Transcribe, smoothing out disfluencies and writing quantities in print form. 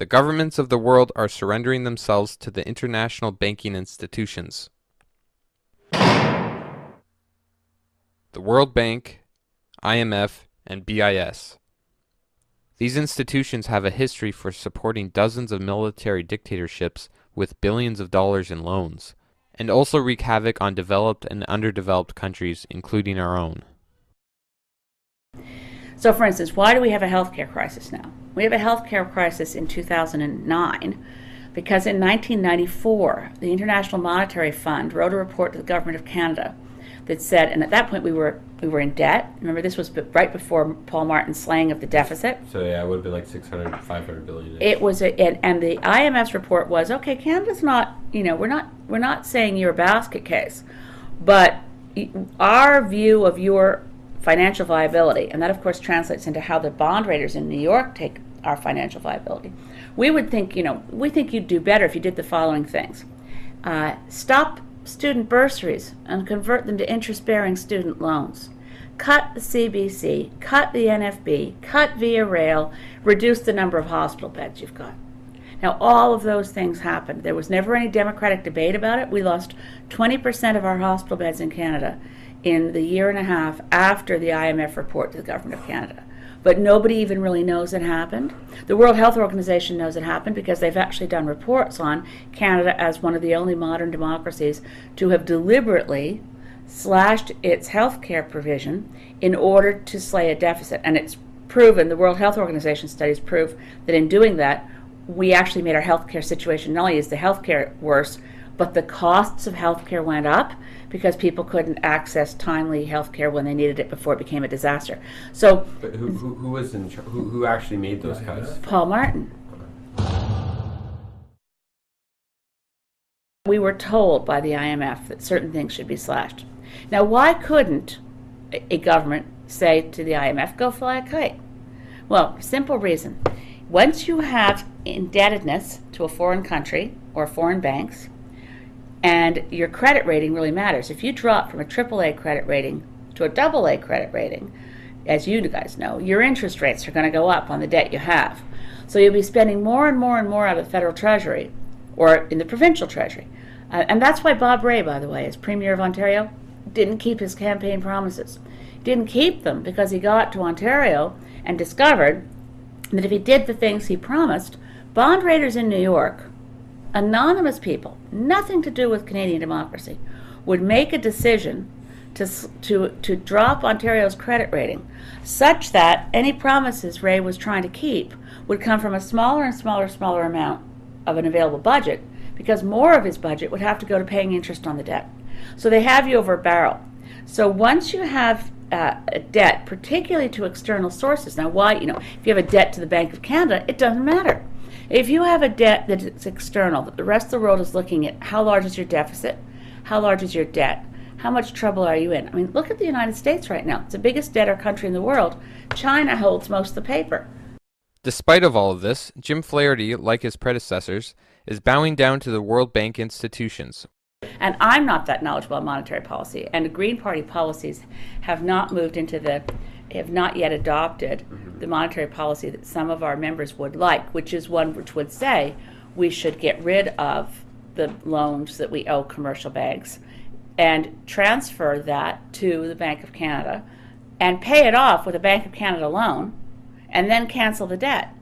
The governments of the world are surrendering themselves to the international banking institutions. The World Bank, IMF, and BIS. These institutions have a history for supporting dozens of military dictatorships with billions of dollars in loans, and also wreak havoc on developed and underdeveloped countries, including our own. So for instance, why do we have a healthcare crisis now? We have a healthcare crisis in 2009 because in 1994, the International Monetary Fund wrote a report to the Government of Canada that said, and at that point we were in debt. Remember, this was right before Paul Martin's slaying of the deficit. So yeah, it would have been like 600, 500 billion. It was, and the IMF's report was, okay, Canada's not, we're not saying you're a basket case, but our view of your financial viability, and that of course translates into how the bond raters in New York take our financial viability. We would think, we think you'd do better if you did the following things. Stop student bursaries and convert them to interest-bearing student loans. Cut the CBC, cut the NFB, cut Via Rail, reduce the number of hospital beds you've got. Now, all of those things happened. There was never any democratic debate about it. We lost 20% of our hospital beds in Canada in the year and a half after the IMF report to the Government of Canada. But nobody even really knows it happened. The World Health Organization knows it happened because they've actually done reports on Canada as one of the only modern democracies to have deliberately slashed its health care provision in order to slay a deficit. And it's proven, the World Health Organization studies prove that in doing that, we actually made our health care situation, not only is the health care worse, but the costs of health care went up because people couldn't access timely health care when they needed it before it became a disaster. So, but who was in who actually made those cuts? Paul Martin. We were told by the IMF that certain things should be slashed. Now, why couldn't a government say to the IMF, go fly a kite? Well, simple reason. Once you have indebtedness to a foreign country or foreign banks, and your credit rating really matters. If you drop from a AAA credit rating to a AA credit rating, as you guys know, your interest rates are going to go up on the debt you have. So you'll be spending more and more and more out of the federal treasury or in the provincial treasury. And that's why Bob Rae, by the way, as Premier of Ontario, didn't keep his campaign promises. He didn't keep them because he got to Ontario and discovered that if he did the things he promised, bond raters in New York, anonymous people, nothing to do with Canadian democracy, would make a decision to drop Ontario's credit rating such that any promises Rae was trying to keep would come from a smaller and smaller amount of an available budget, because more of his budget would have to go to paying interest on the debt. So they have you over a barrel. So once you have a debt, particularly to external sources, now why, if you have a debt to the Bank of Canada, it doesn't matter. If you have a debt that is external, that the rest of the world is looking at, how large is your deficit? How large is your debt? How much trouble are you in? I mean, look at the United States right now. It's the biggest debtor country in the world. China holds most of the paper. Despite of all of this, Jim Flaherty, like his predecessors, is bowing down to the World Bank institutions. And I'm not that knowledgeable on monetary policy, and the Green Party policies have not yet adopted the monetary policy that some of our members would like, which is one which would say we should get rid of the loans that we owe commercial banks and transfer that to the Bank of Canada and pay it off with a Bank of Canada loan and then cancel the debt.